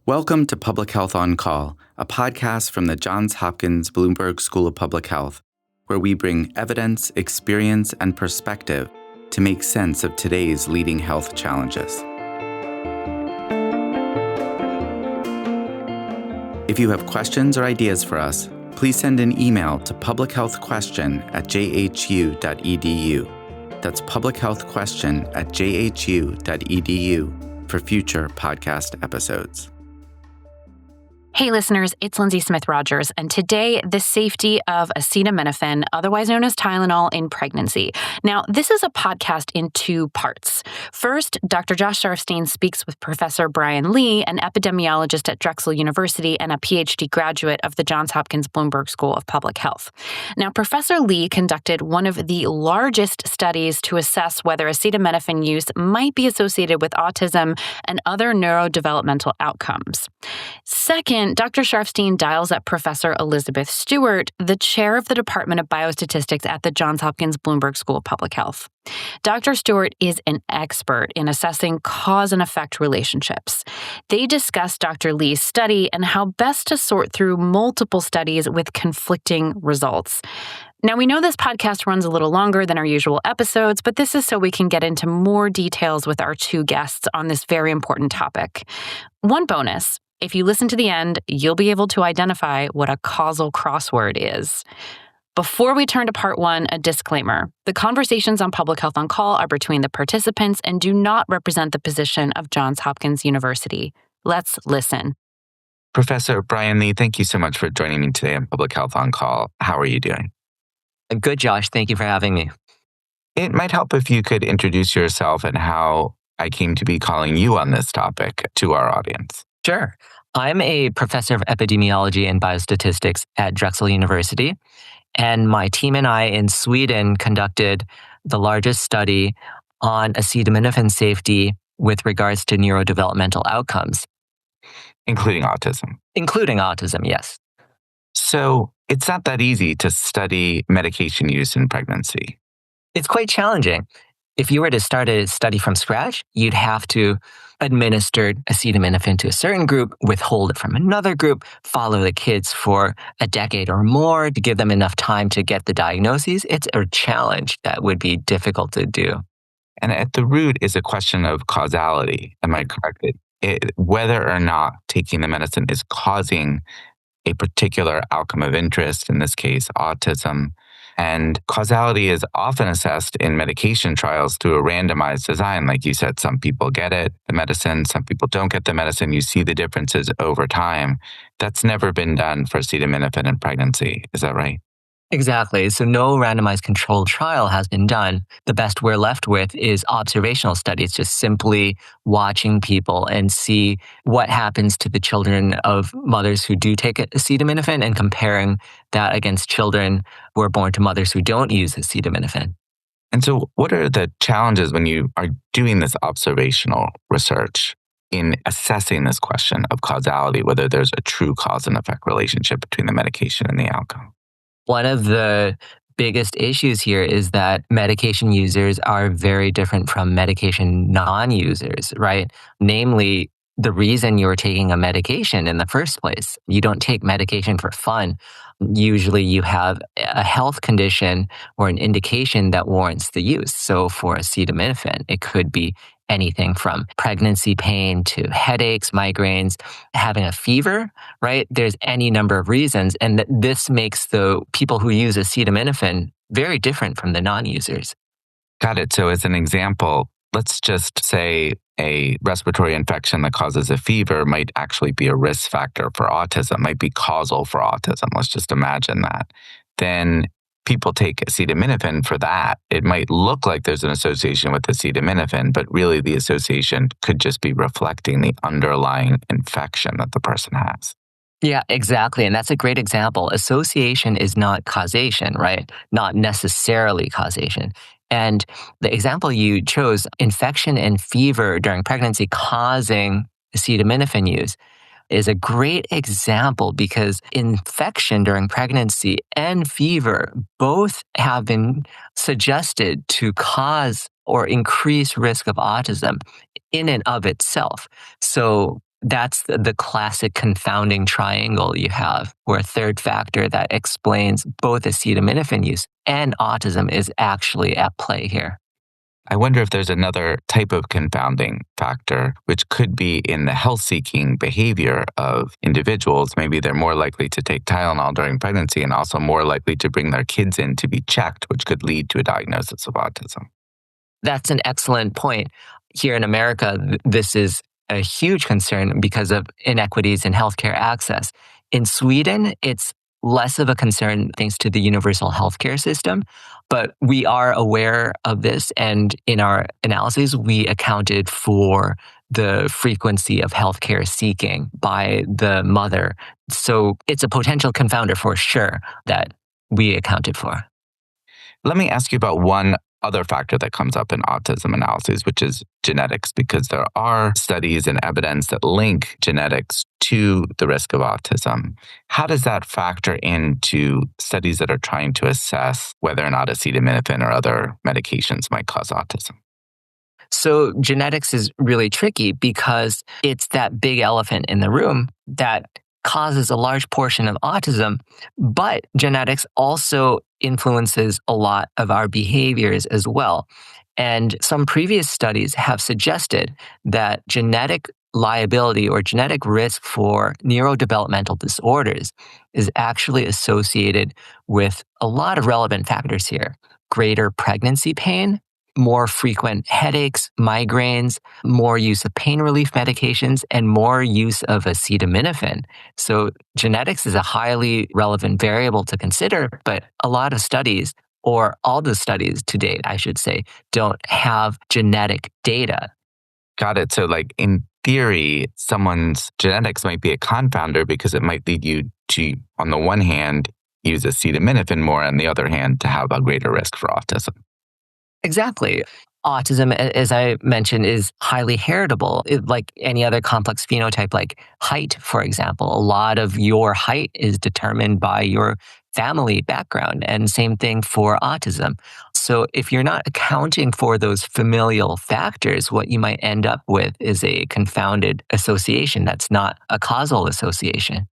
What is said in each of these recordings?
Welcome to Public Health on Call, a podcast from the Johns Hopkins Bloomberg School of Public Health, where we bring evidence, experience, and perspective to make sense of today's leading health challenges. If you have questions or ideas for us, please send an email to publichealthquestion@jhu.edu. That's publichealthquestion@jhu.edu for future podcast episodes. Hey listeners, it's Lindsay Smith-Rogers, and today, the safety of acetaminophen, otherwise known as Tylenol, in pregnancy. Now, this is a podcast in two parts. First, Dr. Josh Sharfstein speaks with Professor Brian Lee, an epidemiologist at Drexel University and a PhD graduate of the Johns Hopkins Bloomberg School of Public Health. Now, Professor Lee conducted one of the largest studies to assess whether acetaminophen use might be associated with autism and other neurodevelopmental outcomes. Second, Dr. Sharfstein dials up Professor Elizabeth Stuart, the chair of the Department of Biostatistics at the Johns Hopkins Bloomberg School of Public Health. Dr. Stuart is an expert in assessing cause and effect relationships. They discuss Dr. Lee's study and how best to sort through multiple studies with conflicting results. Now, we know this podcast runs a little longer than our usual episodes, but this is so we can get into more details with our two guests on this very important topic. One bonus: if you listen to the end, you'll be able to identify what a causal crossword is. Before we turn to part one, a disclaimer. The conversations on Public Health on Call are between the participants and do not represent the position of Johns Hopkins University. Let's listen. Professor Brian Lee, thank you so much for joining me today on Public Health on Call. How are you doing? Good, Josh. Thank you for having me. It might help if you could introduce yourself and how I came to be calling you on this topic to our audience. Sure. I'm a professor of epidemiology and biostatistics at Drexel University, and my team and I in Sweden conducted the largest study on acetaminophen safety with regards to neurodevelopmental outcomes. Including autism. Including autism, yes. So it's not that easy to study medication use in pregnancy. It's quite challenging. If you were to start a study from scratch, you'd have to administer acetaminophen to a certain group, withhold it from another group, follow the kids for a decade or more to give them enough time to get the diagnoses. It's a challenge that would be difficult to do. And at the root is a question of causality. Am I correct? Whether or not taking the medicine is causing a particular outcome of interest, in this case, autism. And causality is often assessed in medication trials through a randomized design. Like you said, some people get the medicine, some people don't get the medicine. You see the differences over time. That's never been done for acetaminophen in pregnancy. Is that right? Exactly. So no randomized controlled trial has been done. The best we're left with is observational studies, just simply watching people and see what happens to the children of mothers who do take acetaminophen and comparing that against children who are born to mothers who don't use acetaminophen. And so what are the challenges when you are doing this observational research in assessing this question of causality, whether there's a true cause and effect relationship between the medication and the outcome? One of the biggest issues here is that medication users are very different from medication non-users, right? Namely, the reason you're taking a medication in the first place. You don't take medication for fun. Usually you have a health condition or an indication that warrants the use. So for acetaminophen, it could be anything from pregnancy pain to headaches, migraines, having a fever, right? There's any number of reasons. And this makes the people who use acetaminophen very different from the non-users. Got it. So as an example, let's just say a respiratory infection that causes a fever might actually be a risk factor for autism, might be causal for autism. Let's just imagine that. Then people take acetaminophen for that. It might look like there's an association with acetaminophen, but really the association could just be reflecting the underlying infection that the person has. Yeah, exactly. And that's a great example. Association is not causation, right? Not necessarily causation. And the example you chose, infection and fever during pregnancy causing acetaminophen use, is a great example because infection during pregnancy and fever both have been suggested to cause or increase risk of autism in and of itself. So That's the classic confounding triangle you have, where a third factor that explains both acetaminophen use and autism is actually at play here. I wonder if there's another type of confounding factor, which could be in the health-seeking behavior of individuals. Maybe they're more likely to take Tylenol during pregnancy and also more likely to bring their kids in to be checked, which could lead to a diagnosis of autism. That's an excellent point. Here in America, this is a huge concern because of inequities in healthcare access. In Sweden, it's less of a concern thanks to the universal healthcare system, but we are aware of this. And in our analyses, we accounted for the frequency of healthcare seeking by the mother. So it's a potential confounder for sure that we accounted for. Let me ask you about one other factor that comes up in autism analyses, which is genetics, because there are studies and evidence that link genetics to the risk of autism. How does that factor into studies that are trying to assess whether or not acetaminophen or other medications might cause autism? So genetics is really tricky because it's that big elephant in the room that causes a large portion of autism, but genetics also influences a lot of our behaviors as well. And some previous studies have suggested that genetic liability or genetic risk for neurodevelopmental disorders is actually associated with a lot of relevant factors here. Greater pregnancy pain, more frequent headaches, migraines, more use of pain relief medications, and more use of acetaminophen. So genetics is a highly relevant variable to consider, but a lot of studies, or all the studies to date, I should say, don't have genetic data. Got it. So like in theory, someone's genetics might be a confounder because it might lead you to, on the one hand, use acetaminophen more, on the other hand, to have a greater risk for autism. Exactly. Autism, as I mentioned, is highly heritable. Like any other complex phenotype, like height, for example. A lot of your height is determined by your family background, and same thing for autism. So if you're not accounting for those familial factors, what you might end up with is a confounded association that's not a causal association.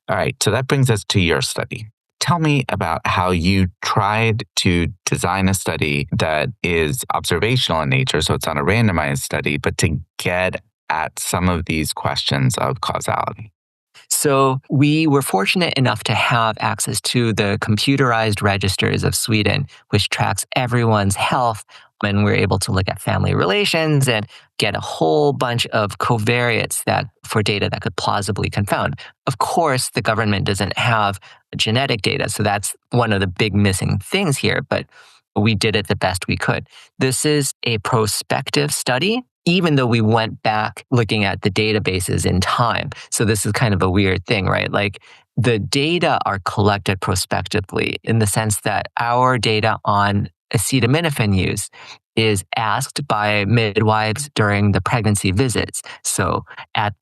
All right, so that brings us to your study. Tell me about how you tried to design a study that is observational in nature, so it's not a randomized study, but to get at some of these questions of causality. So we were fortunate enough to have access to the computerized registers of Sweden, which tracks everyone's health. And we're able to look at family relations and get a whole bunch of covariates for data that could plausibly confound. Of course, the government doesn't have genetic data, so that's one of the big missing things here, but we did it the best we could. This is a prospective study, even though we went back looking at the databases in time. So this is kind of a weird thing, right? Like the data are collected prospectively in the sense that our data on acetaminophen use is asked by midwives during the pregnancy visits. So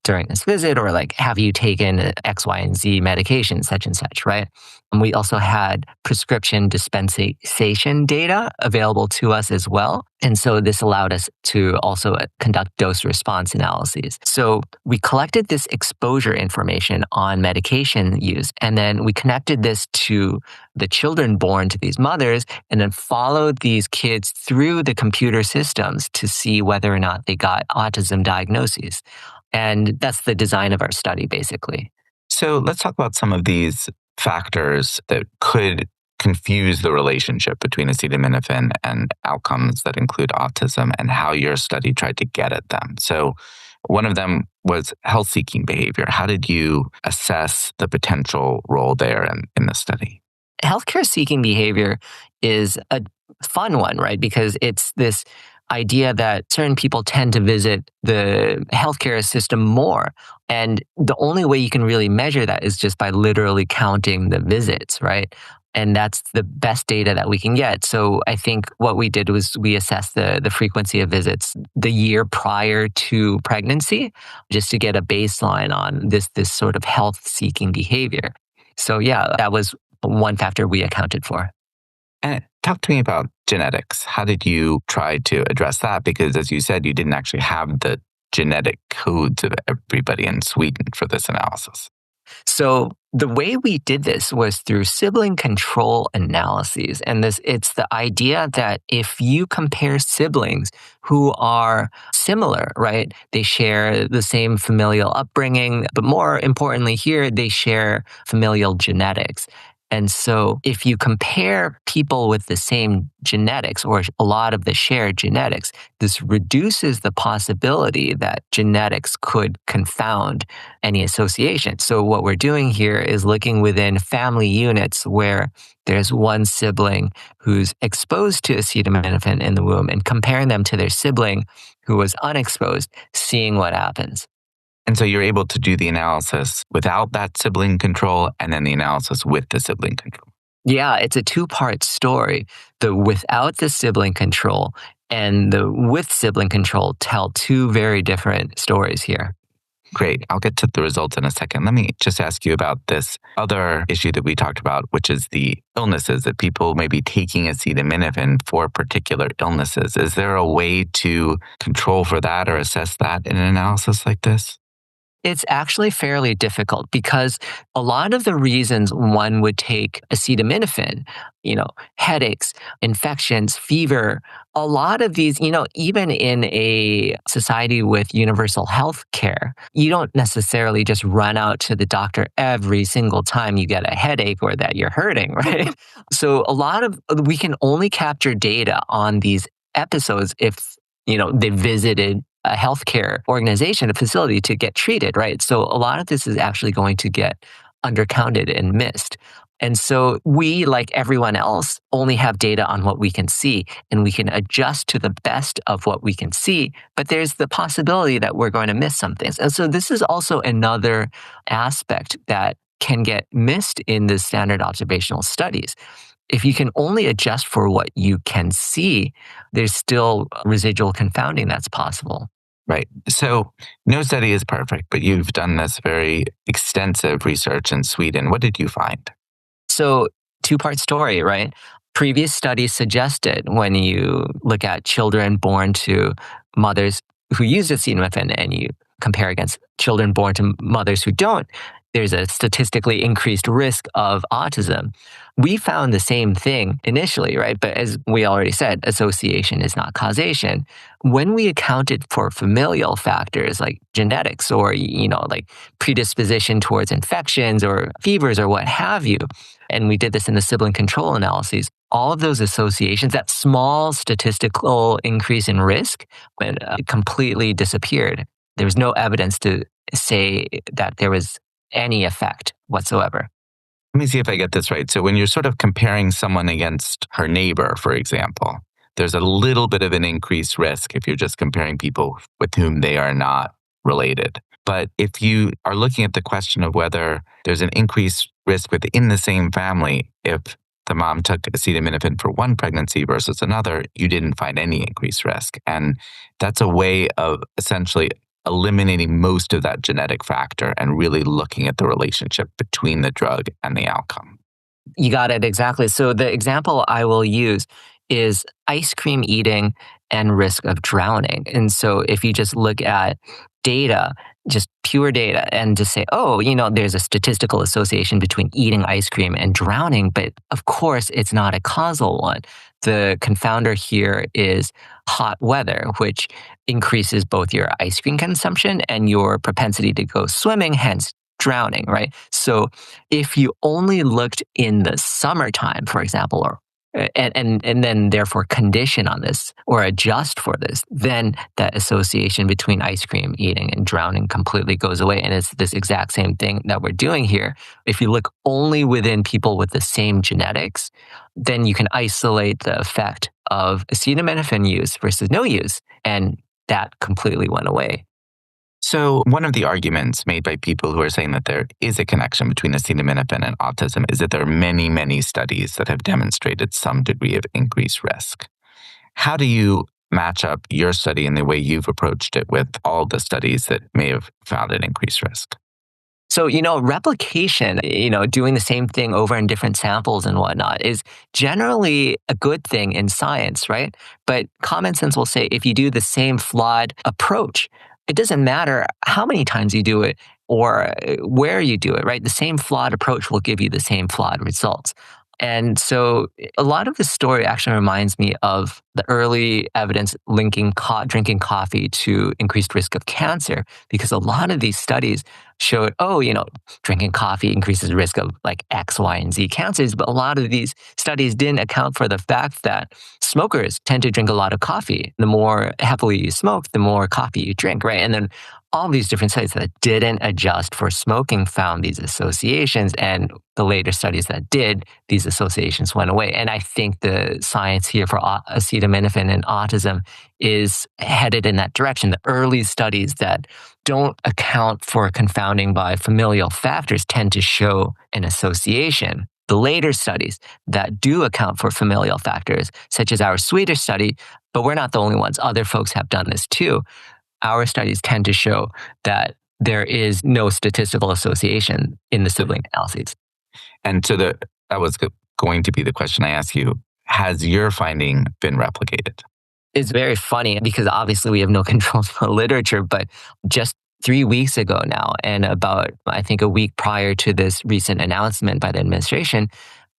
during this visit, or like, have you taken X, Y, and Z medication, such and such, right? And we also had prescription dispensation data available to us as well. And so this allowed us to also conduct dose response analyses. So we collected this exposure information on medication use, and then we connected this to the children born to these mothers, and then followed these kids through the computer systems to see whether or not they got autism diagnoses. And that's the design of our study, basically. So let's talk about some of these factors that could confuse the relationship between acetaminophen and outcomes that include autism, and how your study tried to get at them. So one of them was health-seeking behavior. How did you assess the potential role there in the study? Healthcare-seeking behavior is a fun one, right? Because it's this idea that certain people tend to visit the healthcare system more. And the only way you can really measure that is just by literally counting the visits, right? And that's the best data that we can get. So I think what we did was we assessed the frequency of visits the year prior to pregnancy, just to get a baseline on this sort of health-seeking behavior. So yeah, that was one factor we accounted for. And talk to me about genetics. How did you try to address that? Because as you said, you didn't actually have the genetic codes of everybody in Sweden for this analysis? So the way we did this was through sibling control analyses. And it's the idea that if you compare siblings who are similar, right? They share the same familial upbringing, but more importantly here, they share familial genetics. And so if you compare people with the same genetics or a lot of the shared genetics, this reduces the possibility that genetics could confound any association. So what we're doing here is looking within family units where there's one sibling who's exposed to acetaminophen in the womb and comparing them to their sibling who was unexposed, seeing what happens. And so you're able to do the analysis without that sibling control and then the analysis with the sibling control. Yeah, it's a two-part story. The without the sibling control and the with sibling control tell two very different stories here. Great. I'll get to the results in a second. Let me just ask you about this other issue that we talked about, which is the illnesses that people may be taking acetaminophen for particular illnesses. Is there a way to control for that or assess that in an analysis like this? It's actually fairly difficult because a lot of the reasons one would take acetaminophen, headaches, infections, fever, a lot of these, even in a society with universal health care, you don't necessarily just run out to the doctor every single time you get a headache or that you're hurting, right? So we can only capture data on these episodes if, they visited a healthcare organization, a facility to get treated, right? So a lot of this is actually going to get undercounted and missed. And so we, like everyone else, only have data on what we can see, and we can adjust to the best of what we can see, but there's the possibility that we're going to miss some things. And so this is also another aspect that can get missed in the standard observational studies. If you can only adjust for what you can see, there's still residual confounding that's possible. Right. So no study is perfect, but you've done this very extensive research in Sweden. What did you find? So two-part story, right? Previous studies suggested when you look at children born to mothers who use acetaminophen and you compare against children born to mothers who don't, there's a statistically increased risk of autism. We found the same thing initially, right? But as we already said, association is not causation. When we accounted for familial factors like genetics or, like predisposition towards infections or fevers or what have you, and we did this in the sibling control analyses, all of those associations, that small statistical increase in risk, completely disappeared. There was no evidence to say that there was any effect whatsoever. Let me see if I get this right. So when you're sort of comparing someone against her neighbor, for example, there's a little bit of an increased risk if you're just comparing people with whom they are not related. But if you are looking at the question of whether there's an increased risk within the same family, if the mom took acetaminophen for one pregnancy versus another, you didn't find any increased risk. And that's a way of essentially eliminating most of that genetic factor and really looking at the relationship between the drug and the outcome. You got it, exactly. So the example I will use is ice cream eating and risk of drowning. And so if you just look at data, just pure data, and just say, there's a statistical association between eating ice cream and drowning, but of course it's not a causal one. The confounder here is hot weather, which increases both your ice cream consumption and your propensity to go swimming, hence drowning, right? So if you only looked in the summertime, for example, and then therefore condition on this or adjust for this, then that association between ice cream eating and drowning completely goes away. And it's this exact same thing that we're doing here. If you look only within people with the same genetics, then you can isolate the effect of acetaminophen use versus no use, and that completely went away. So one of the arguments made by people who are saying that there is a connection between acetaminophen and autism is that there are many, many studies that have demonstrated some degree of increased risk. How do you match up your study and the way you've approached it with all the studies that may have found an increased risk? So, replication, doing the same thing over in different samples and whatnot is generally a good thing in science, right? But common sense will say if you do the same flawed approach it doesn't matter how many times you do it or where you do it, right? The same flawed approach will give you the same flawed results. And so a lot of the story actually reminds me of the early evidence linking drinking coffee to increased risk of cancer, because a lot of these studies showed, drinking coffee increases risk of like X, Y, and Z cancers. But a lot of these studies didn't account for the fact that smokers tend to drink a lot of coffee. The more heavily you smoke, the more coffee you drink, right? And then all these different studies that didn't adjust for smoking found these associations, and the later studies that did, these associations went away. And I think the science here for acetaminophen and autism is headed in that direction. The early studies that don't account for confounding by familial factors tend to show an association. The later studies that do account for familial factors, such as our Swedish study, but we're not the only ones, other folks have done this too. Our studies tend to show that there is no statistical association in the sibling analyses. And so that was going to be the question I asked you. Has your finding been replicated? It's very funny because obviously we have no control of the literature, but just 3 weeks ago now, and about, I think, a week prior to this recent announcement by the administration,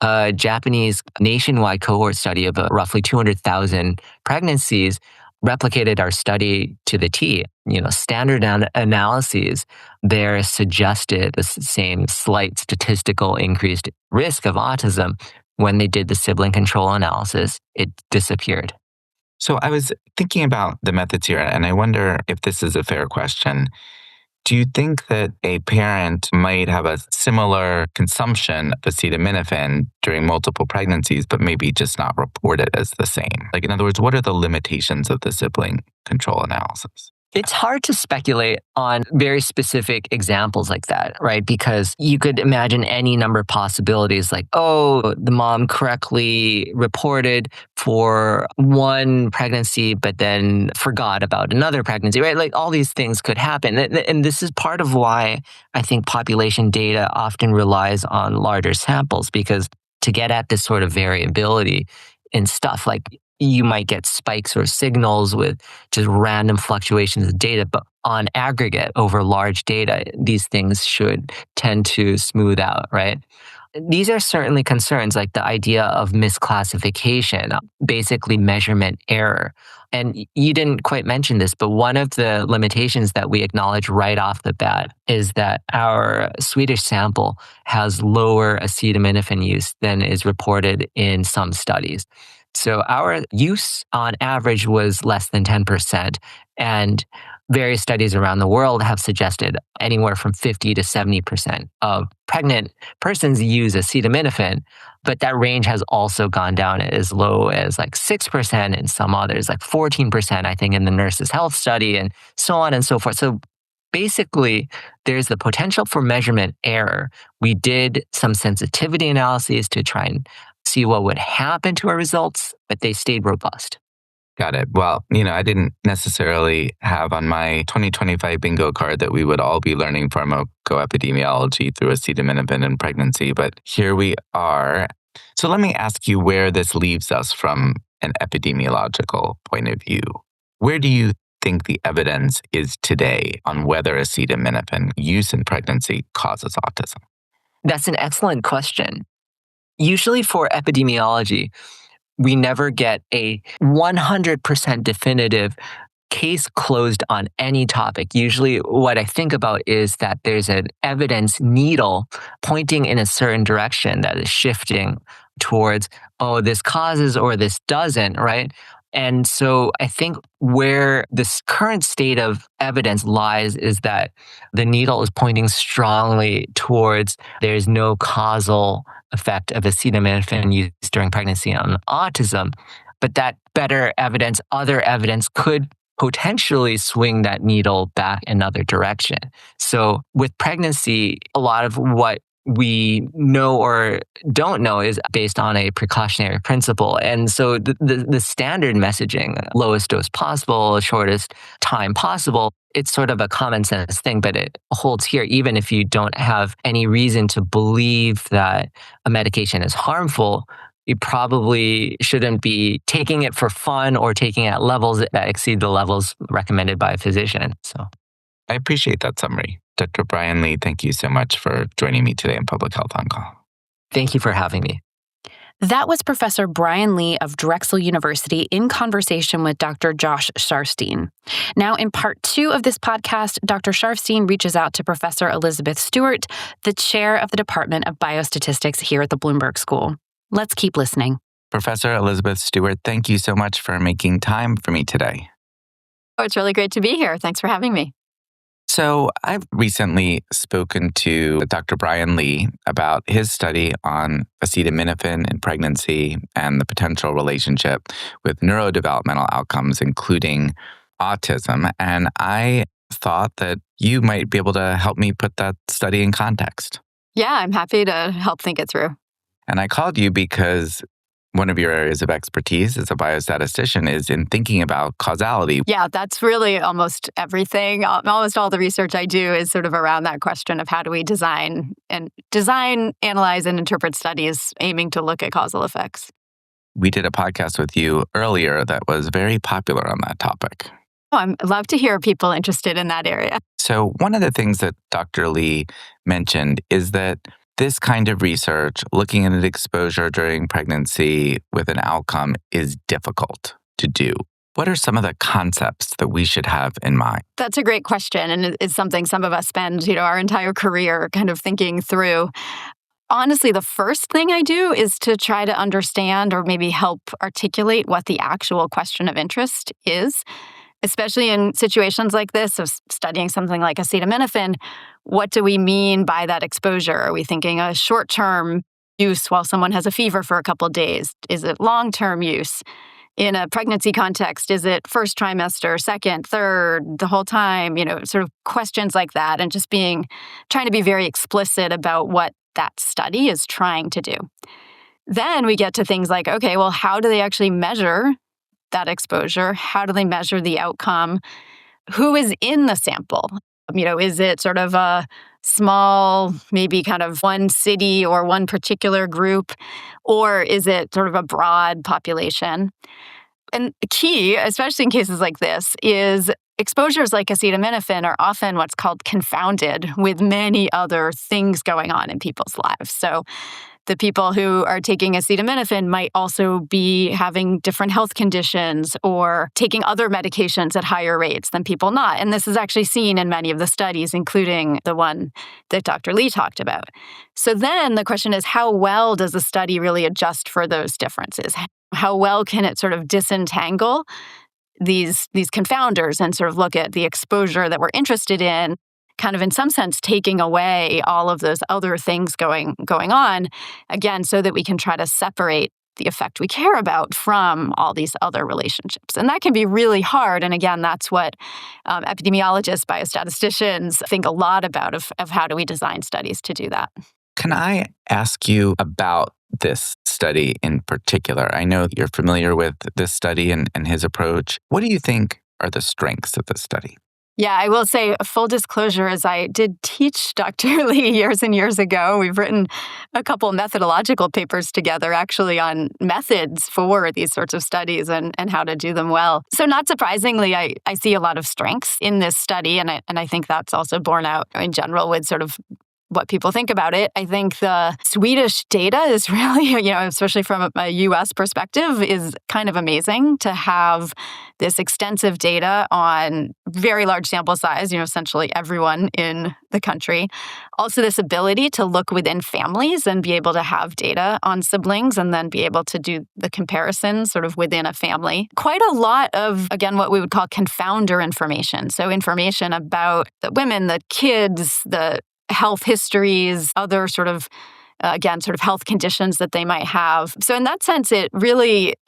a Japanese nationwide cohort study of roughly 200,000 pregnancies replicated our study to the T. Standard analyses there suggested the same slight statistical increased risk of autism. When they did the sibling control analysis, it disappeared. So I was thinking about the methods here, and I wonder if this is a fair question. Do you think that a parent might have a similar consumption of acetaminophen during multiple pregnancies, but maybe just not report it as the same? Like, in other words, what are the limitations of the sibling control analysis? It's hard to speculate on very specific examples like that, right? Because you could imagine any number of possibilities like, the mom correctly reported for one pregnancy, but then forgot about another pregnancy, right? Like all these things could happen. And this is part of why I think population data often relies on larger samples, because to get at this sort of variability in stuff, like you might get spikes or signals with just random fluctuations of data, but on aggregate over large data, these things should tend to smooth out, right? These are certainly concerns, like the idea of misclassification, basically measurement error. And you didn't quite mention this, but one of the limitations that we acknowledge right off the bat is that our Swedish sample has lower acetaminophen use than is reported in some studies. So our use on average was less than 10%, and various studies around the world have suggested anywhere from 50 to 70% of pregnant persons use acetaminophen, but that range has also gone down as low as like 6%, and some others like 14%, I think, in the Nurses' Health study, and so on and so forth. So basically, there's the potential for measurement error. We did some sensitivity analyses to try and see what would happen to our results, but they stayed robust. Got it. Well, I didn't necessarily have on my 2025 bingo card that we would all be learning pharmacoepidemiology through acetaminophen in pregnancy, but here we are. So let me ask you where this leaves us from an epidemiological point of view. Where do you think the evidence is today on whether acetaminophen use in pregnancy causes autism? That's an excellent question. Usually for epidemiology, we never get a 100% definitive case closed on any topic. Usually what I think about is that there's an evidence needle pointing in a certain direction that is shifting towards, this causes or this doesn't, right? And so I think where this current state of evidence lies is that the needle is pointing strongly towards there's no causal effect of acetaminophen use during pregnancy on autism, but that better evidence, other evidence could potentially swing that needle back another direction. So with pregnancy, a lot of what we know or don't know is based on a precautionary principle. And so the standard messaging, lowest dose possible, shortest time possible, it's sort of a common sense thing, but it holds here even if you don't have any reason to believe that a medication is harmful. you probably shouldn't be taking it for fun or taking it at levels that exceed the levels recommended by a physician. So I appreciate that summary. Dr. Brian Lee, thank you so much for joining me today in Public Health On Call. thank you for having me. That was Professor Brian Lee of Drexel University in conversation with Dr. Josh Sharfstein. Now, in part 2 of this podcast, Dr. Sharfstein reaches out to Professor Elizabeth Stuart, the chair of the Department of Biostatistics here at the Bloomberg School. Let's keep listening. Professor Elizabeth Stuart, thank you so much for making time for me today. Oh, it's really great to be here. Thanks for having me. So I've recently spoken to Dr. Brian Lee about his study on acetaminophen in pregnancy and the potential relationship with neurodevelopmental outcomes, including autism. And I thought that you might be able to help me put that study in context. Yeah, I'm happy to help think it through. And I called you because one of your areas of expertise as a biostatistician is in thinking about causality. Yeah, that's really almost everything. Almost all the research I do is sort of around that question of how do we design, analyze, and interpret studies aiming to look at causal effects. We did a podcast with you earlier that was very popular on that topic. Oh, I love to hear people interested in that area. So one of the things that Dr. Lee mentioned is that this kind of research, looking at an exposure during pregnancy with an outcome, is difficult to do. What are some of the concepts that we should have in mind? That's a great question, and it's something some of us spend, our entire career kind of thinking through. Honestly, the first thing I do is to try to understand or maybe help articulate what the actual question of interest is. Especially in situations like this of studying something like acetaminophen, what do we mean by that exposure? Are we thinking a short-term use while someone has a fever for a couple of days? Is it long-term use? In a pregnancy context, is it first trimester, second, third, the whole time? Sort of questions like that, and just trying to be very explicit about what that study is trying to do. Then we get to things like, okay, well, how do they actually measure that exposure? How do they measure the outcome? Who is in the sample? Is it sort of a small, maybe kind of one city or one particular group, or is it sort of a broad population? And the key, especially in cases like this, is exposures like acetaminophen are often what's called confounded with many other things going on in people's lives. So the people who are taking acetaminophen might also be having different health conditions or taking other medications at higher rates than people not. And this is actually seen in many of the studies, including the one that Dr. Lee talked about. So then the question is, how well does the study really adjust for those differences? How well can it sort of disentangle these confounders and sort of look at the exposure that we're interested in, kind of in some sense taking away all of those other things going on, again, so that we can try to separate the effect we care about from all these other relationships. And that can be really hard. And again, that's what epidemiologists, biostatisticians think a lot about of how do we design studies to do that. Can I ask you about this study in particular? I know you're familiar with this study and his approach. What do you think are the strengths of this study? Yeah, I will say full disclosure is I did teach Dr. Lee years and years ago. We've written a couple methodological papers together actually on methods for these sorts of studies and how to do them well. So not surprisingly, I see a lot of strengths in this study, and I think that's also borne out in general with sort of what people think about it. I think the Swedish data is really, especially from a U.S. perspective, is kind of amazing to have this extensive data on very large sample size, essentially everyone in the country. Also, this ability to look within families and be able to have data on siblings and then be able to do the comparison sort of within a family. Quite a lot of, again, what we would call confounder information. So information about the women, the kids, the health histories, other sort of health conditions that they might have. So in that sense, it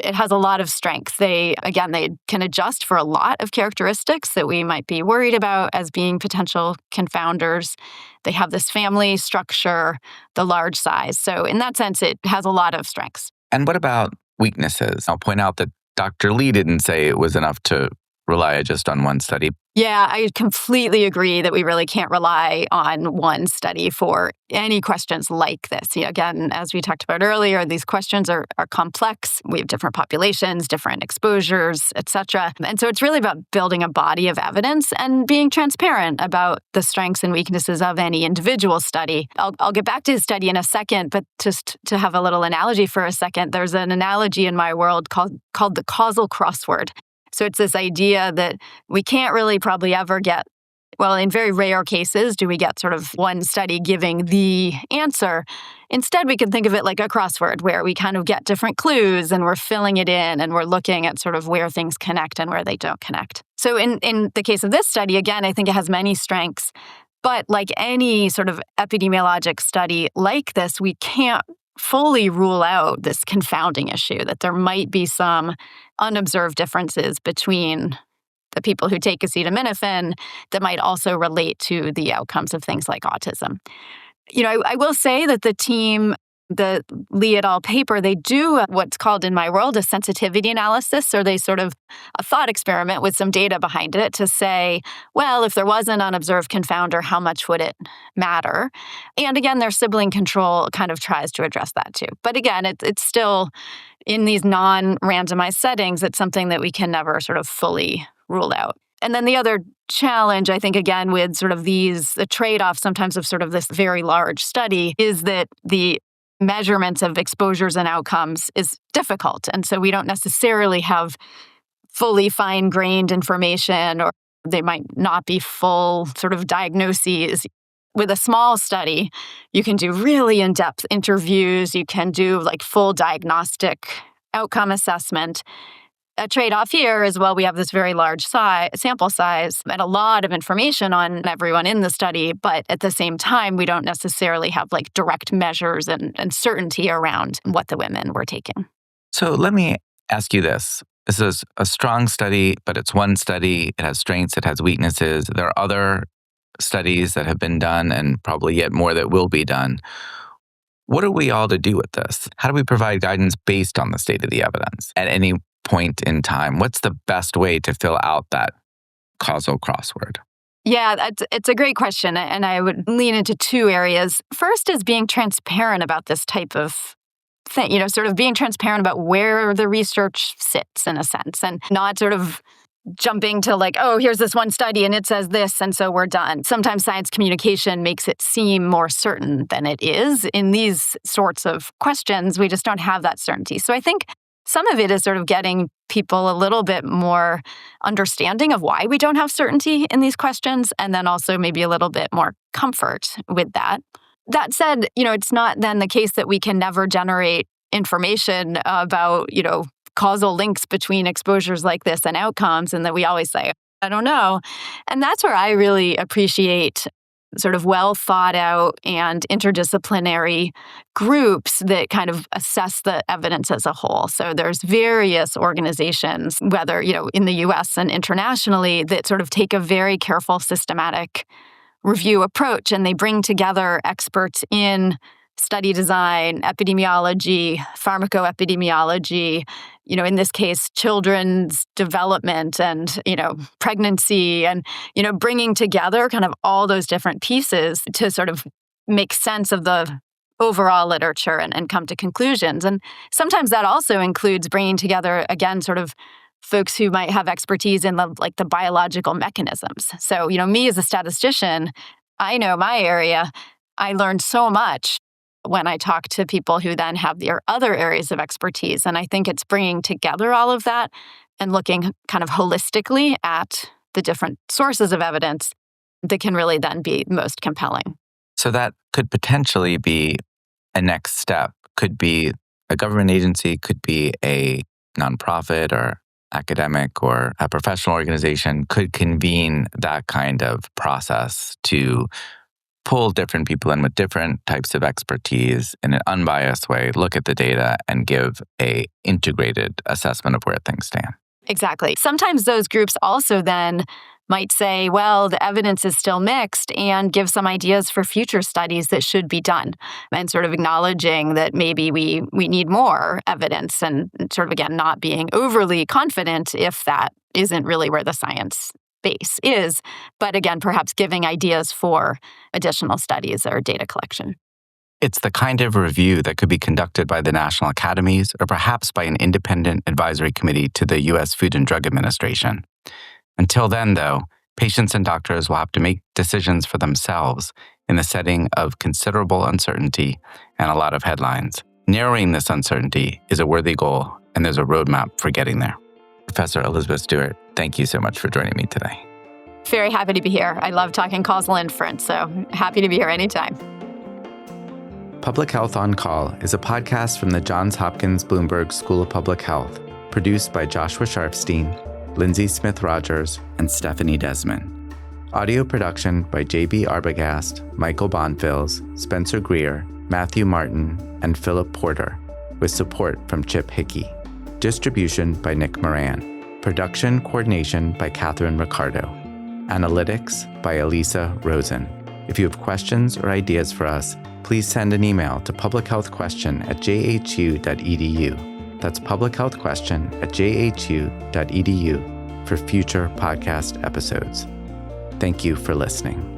has a lot of strength. They can adjust for a lot of characteristics that we might be worried about as being potential confounders. They have this family structure, the large size. So in that sense, it has a lot of strengths. And what about weaknesses? I'll point out that Dr. Lee didn't say it was enough to rely just on one study. Yeah, I completely agree that we really can't rely on one study for any questions like this. Again, as we talked about earlier, these questions are complex. We have different populations, different exposures, et cetera. And so it's really about building a body of evidence and being transparent about the strengths and weaknesses of any individual study. I'll get back to the study in a second, but just to have a little analogy for a second, there's an analogy in my world called the causal crossword. So it's this idea that we can't really probably ever get, well, in very rare cases, do we get sort of one study giving the answer. Instead, we can think of it like a crossword where we kind of get different clues and we're filling it in and we're looking at sort of where things connect and where they don't connect. So in the case of this study, again, I think it has many strengths. But like any sort of epidemiologic study like this, we can't fully rule out this confounding issue that there might be some unobserved differences between the people who take acetaminophen that might also relate to the outcomes of things like autism. I will say that the team, the Lee et al. Paper, they do what's called in my world a sensitivity analysis, or they sort of a thought experiment with some data behind it to say, well, if there was an unobserved confounder, how much would it matter? And again, their sibling control kind of tries to address that too. But again, it's still in these non-randomized settings, it's something that we can never sort of fully rule out. And then the other challenge, I think, again, with sort of the trade-off sometimes of sort of this very large study is that the measurements of exposures and outcomes is difficult. And so we don't necessarily have fully fine-grained information, or they might not be full sort of diagnoses. With a small study, you can do really in-depth interviews. You can do like full diagnostic outcome assessment. A trade-off here is, well, we have this very large sample size and a lot of information on everyone in the study, but at the same time, we don't necessarily have like direct measures and certainty around what the women were taking. So let me ask you this. This is a strong study, but it's one study. It has strengths, it has weaknesses. There are other studies that have been done and probably yet more that will be done. What are we all to do with this? How do we provide guidance based on the state of the evidence at any point in time? What's the best way to fill out that causal crossword? Yeah, it's a great question. And I would lean into two areas. First is being transparent about this type of thing, sort of being transparent about where the research sits in a sense, and not sort of jumping to like, oh, here's this one study and it says this, and so we're done. Sometimes science communication makes it seem more certain than it is. In these sorts of questions, we just don't have that certainty. So I think some of it is sort of getting people a little bit more understanding of why we don't have certainty in these questions, and then also maybe a little bit more comfort with that. That said, it's not then the case that we can never generate information about, causal links between exposures like this and outcomes, and that we always say, I don't know. And that's where I really appreciate sort of well thought out and interdisciplinary groups that kind of assess the evidence as a whole. So there's various organizations, whether, in the US and internationally, that sort of take a very careful, systematic review approach, and they bring together experts in study design, epidemiology, pharmacoepidemiology, in this case, children's development and, pregnancy, and, bringing together kind of all those different pieces to sort of make sense of the overall literature and come to conclusions. And sometimes that also includes bringing together, again, sort of folks who might have expertise in the biological mechanisms. So, me as a statistician, I know my area. I learned so much when I talk to people who then have their other areas of expertise. And I think it's bringing together all of that and looking kind of holistically at the different sources of evidence that can really then be most compelling. So that could potentially be a next step, could be a government agency, could be a nonprofit or academic or a professional organization could convene that kind of process to pull different people in with different types of expertise in an unbiased way, look at the data, and give a integrated assessment of where things stand. Exactly. Sometimes those groups also then might say, well, the evidence is still mixed, and give some ideas for future studies that should be done, and sort of acknowledging that maybe we need more evidence, and sort of, again, not being overly confident if that isn't really where the science base is, but again, perhaps giving ideas for additional studies or data collection. It's the kind of review that could be conducted by the national academies or perhaps by an independent advisory committee to the U.S. Food and Drug Administration. Until then, though, patients and doctors will have to make decisions for themselves in the setting of considerable uncertainty and a lot of headlines. Narrowing this uncertainty is a worthy goal, and there's a roadmap for getting there. Professor Elizabeth Stuart, thank you so much for joining me today. Very happy to be here. I love talking causal inference, so happy to be here anytime. Public Health on Call is a podcast from the Johns Hopkins Bloomberg School of Public Health, produced by Joshua Sharfstein, Lindsay Smith-Rogers, and Stephanie Desmond. Audio production by J.B. Arbogast, Michael Bonfils, Spencer Greer, Matthew Martin, and Philip Porter, with support from Chip Hickey. Distribution by Nick Moran. Production coordination by Catherine Ricardo. Analytics by Elisa Rosen. If you have questions or ideas for us, please send an email to publichealthquestion@jhu.edu. That's publichealthquestion@jhu.edu for future podcast episodes. Thank you for listening.